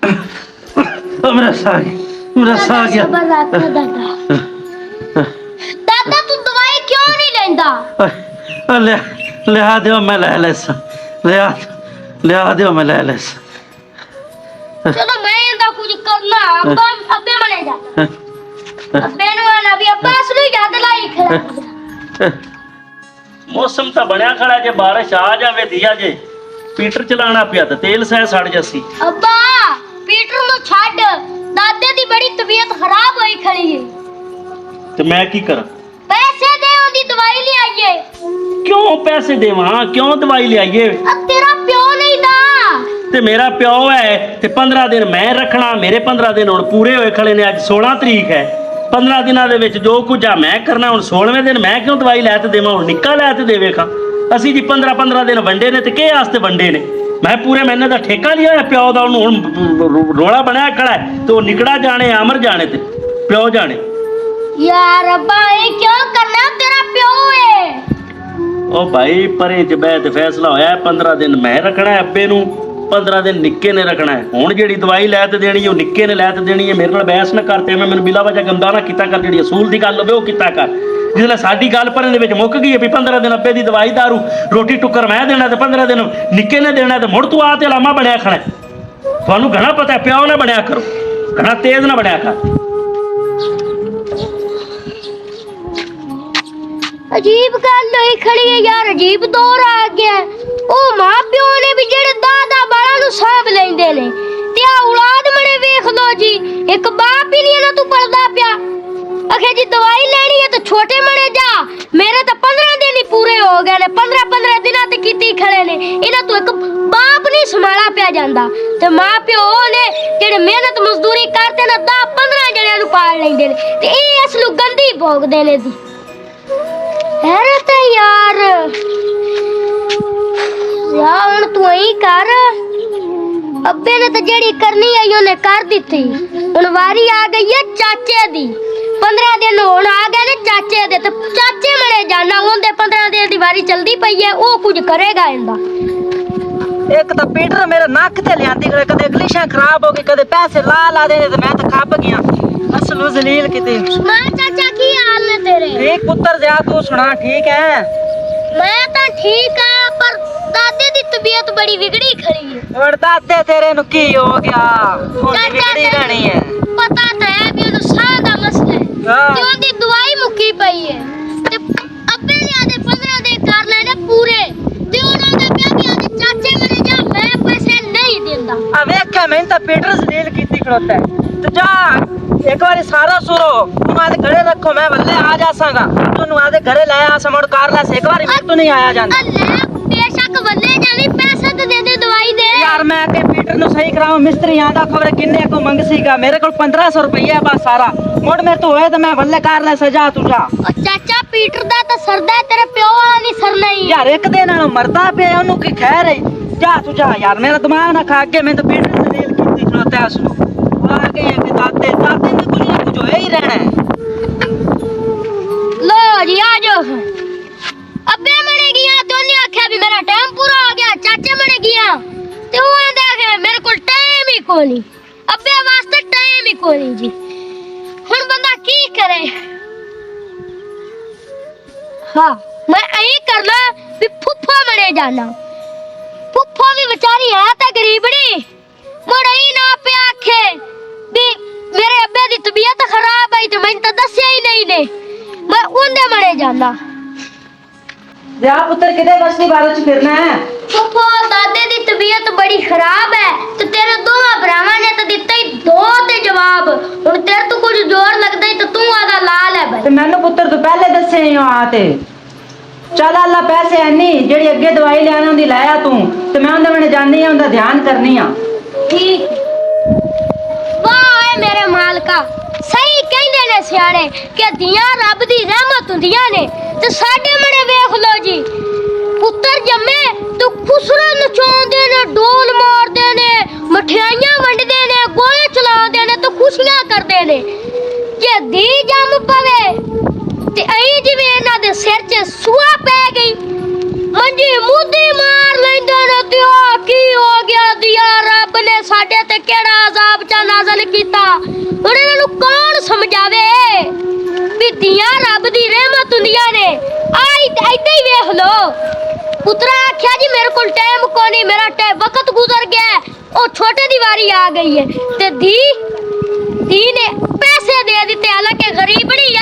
मेरा साग गया। दादा तू दवाई क्यों नहीं लेंदा? लिया दो मैं ले लेसा। लिया दो मैं ले लेसा। चलो मैं इंदा कुछ करना अब्बा अब्बे मने जा। अब्बे नु आना भी अब्बा असली याद लाई खड़ा। मौसम तो बनया खड़ा जे बारिश आ जावे दिया जे पीटर चलाना पिया तो तेल सह सड़ जसी। अब्बा पीटर नु छाड़ दादे दी बड़ी तबीयत खराब होई खड़ी है। तो मैं की करा? पैसे दे ओदी दवाई ले आइए। क्यों पैसे देवा? क्यों दवाई ले आइए? अब तेरा प्यो नहीं दा ते मेरा प्यो है ते 15 दिन मैं रखना। मेरे 15 दिन हुण पूरे होए खड़े ने। अज 16 तरीक है। 15 दिनों दे विच जो कुछ आ मैं करना। हुण 16वें दिन मैं क्यों दवाई लै ते देवां? हुण निक्का लै ते देवे खां। असीं जी 15 दिन वंडे ने ते के आस्ते वंडे ने? मैं पूरे महीने का ठेका लिया है प्यो का। हुण रोला बनया खड़ा है तो निकड़ा जाने अमर जाने ते प्यो जाने। यार अब्बा ये क्यों करना? तेरा प्यो है। ओ भाई परे च बैठ फैसला होया 15 दिन मैं रखना है अब्बे नूं, 15 दिन निक्के ने रखना है। हुण जेहड़ी दवाई लै ते देनी है निक्के ने लै ते देनी है। मेरे नाल बहस न करते मैं मैनूं बिला वजह गंदा ना कीता कर। जेहड़ी असूल दी गल होवे ओह कीता कर। जिसलै साडी गल भरने दे विच मुक गई है भी 15 दिन अब्बे दी दवाई दारू रोटी टुक्कर मैं देना ते 15 दिन निक्के ने देना ते मुड़ तू आ ते लामा बनया खड़ा। तुहानूं घना पता है प्यो ना बनया करो, घना तेज ना बनया कर। अजीब गल होई खड़ी है यार। अजीब दौर आ गया। ओ मां प्यो ने भी जेड़े दादा बाला नु सांभ लेंदे ने ते आ औलाद मने वेख लो जी। एक बाप ही नहीं है ना तू पलदा पिया। अखे जी दवाई लेनी है तो छोटे मने जा। मेरे तो 15 दिन ही पूरे हो गए ने। 15 दिना ते कीती खड़े ने। इना तो एक बाप नहीं संभाला पिया जांदा ते मां प्यो ने जेड़े मेहनत मजदूरी करते ना 10-15 जणियां नु पाल लेंदे ने ते ए असलू गंदी भोगदे ने दी। हैरत है यार हुण तू ही कर। अब्बे ने तो जेड़ी करनी है उन्हें कर दी थी। हुण वारी आ गई है चाचे दी। 15 दिन हुण आ गए ने चाचे दे ते चाचे मने जाना। उनदे 15 दिन दी वारी चलदी पई है। ओ कुछ करेगा इंदा। एक तो पीटर मेरे नक ते लियांदी खड़े। कदे इंग्लिशां खराब हो गई कदे पैसे ला दे ते मैं तो खप गया। असलू जलील किते। मां चाचा की हाल ने तेरे? ठीक पुत्र जा तू सुना ठीक है? मैं तो ठीक है पर दादे दी तबीयत बड़ी बिगड़ी खड़ी है। और दादे तेरे नु की हो गया? बिगड़ी रहनी है। पता तो है भी तो साह दा मसला है। हाँ। ते ओदी दवाई मुक्की पई है ते अब्बे ने आदे 15 दिन कर लेने पूरे ते उन्हां दे पिया भी आदे चाचे मने जा मैं पैसे नहीं देंदा। आ वेख मैं तो पीटर जलील कीती खड़ोता है। तू जा एक बारी सारा सुरो तुम आदे घरे रखो मैं बल्ले आ जासांगा। तू आदे घरे ले आ समड़ कार ला से एक बारी मैं तो नहीं आया जांदा। अल्लाह बेशक बल्ले जावी पैसे तो दे दे दवाई दे। यार मैं के पीटर नु सही कराऊं मिस्त्री आंदा खबर किन्ने को मंगसीगा। मेरे को 1500 रुपया बस सारा मोड़ में तो होए तो मैं बल्ले कार ला सजा तू जा। ओ चाचा पीटर दा तो सरदा है तेरे प्यो वाला नहीं सरना ही। यार एक दिन नालों मरदा पे ओनु की खैर है। जा तू जा यार मेरा दिमाग ना खा के मैं तो पीटर जलील कीती खड़ोता है उसनु। आ गए हैं कि दादे ने कुछ कुछ होए ही रहना है। लो जी आ जाओ। अब्बे मने गया तो ने आख्या भी मेरा टाइम पूरा हो गया। चाचे मने गया ते वो आंदा है मेरे को टाइम ही कोनी। अब्बे वास्ते टाइम ही कोनी जी। हुन बंदा की करे? हाँ मैं यही करना भी फुफ्फा मने जाना। फुफ्फा भी बेचारी है तो गरीबड़ी मोड़ई ना पे आखे भी मेरे अब्बे दी तबीयत खराब है तो मैं तो दस्या ही नहीं ने। मैं उनदे मने जाना। जा पुत्र किधर मछली बारे च फिरना है? फुफ्फा दादे दी तबीयत बड़ी खराब है तो तेरे दोवां भरावां ने तो दित्ता ही दो ते जवाब। हुन तेरे तो कुछ जोर लगदा ही तो तू आदा लाल है भाई। ते मैनू पुत्र तू पहले दसे ही आते। चल अल्लाह पैसे है नहीं जेड़ी अगे दवाई लेना उंदी लाया तू ते मैं उंदे मने जानी है उंदा ध्यान करनी आ। ठीक वाह है मेरे मालका। सही कहंदे ने सियाणे कि दियां रब दी रहमत हुंदियां ने ते साडे मने वेख लो जी। पुत्र जम्मे तो खुसरा नचाउंदे ने डोल मारदे ने मठियाइयां वंडदे ने गोले चलाउंदे ने तो खुशियां करदे ने। जे दी जम पवे ते आई जिवें इन्हां दे सिर 'च सुआ पै गई मंजी मुद्दी मार लैंदे ने ते की हो गया दिया रब ने साडे ते ਕਿਹੜਾ ਅਜ਼ਾਬ ਚਾ ਨਾਜ਼ਲ ਕੀਤਾ। ਹੁਣ ਇਹਨਾਂ ਨੂੰ ਕੌਣ ਸਮਝਾਵੇ ਵੀ ਧੀਆਂ ਰੱਬ ਦੀ ਰਹਿਮਤ ਹੁੰਦੀਆਂ ਨੇ। ਆਈ ਏਦਾਂ ਹੀ ਵੇਖ ਲੋ। ਪੁੱਤਰਾ ਆਖਿਆ ਜੀ ਮੇਰੇ ਕੋਲ ਟਾਈਮ ਕੋਨੀ, ਮੇਰਾ ਵਕਤ ਗੁਜ਼ਰ ਗਿਆ। ਉਹ ਛੋਟੇ ਦੀ ਵਾਰੀ ਆ ਗਈ ਹੈ ਤੇ धी ਨੇ ਪੈਸੇ ਦੇ ਦਿੱਤੇ, ਹਾਲਾਂਕਿ ਗਰੀਬਣੀ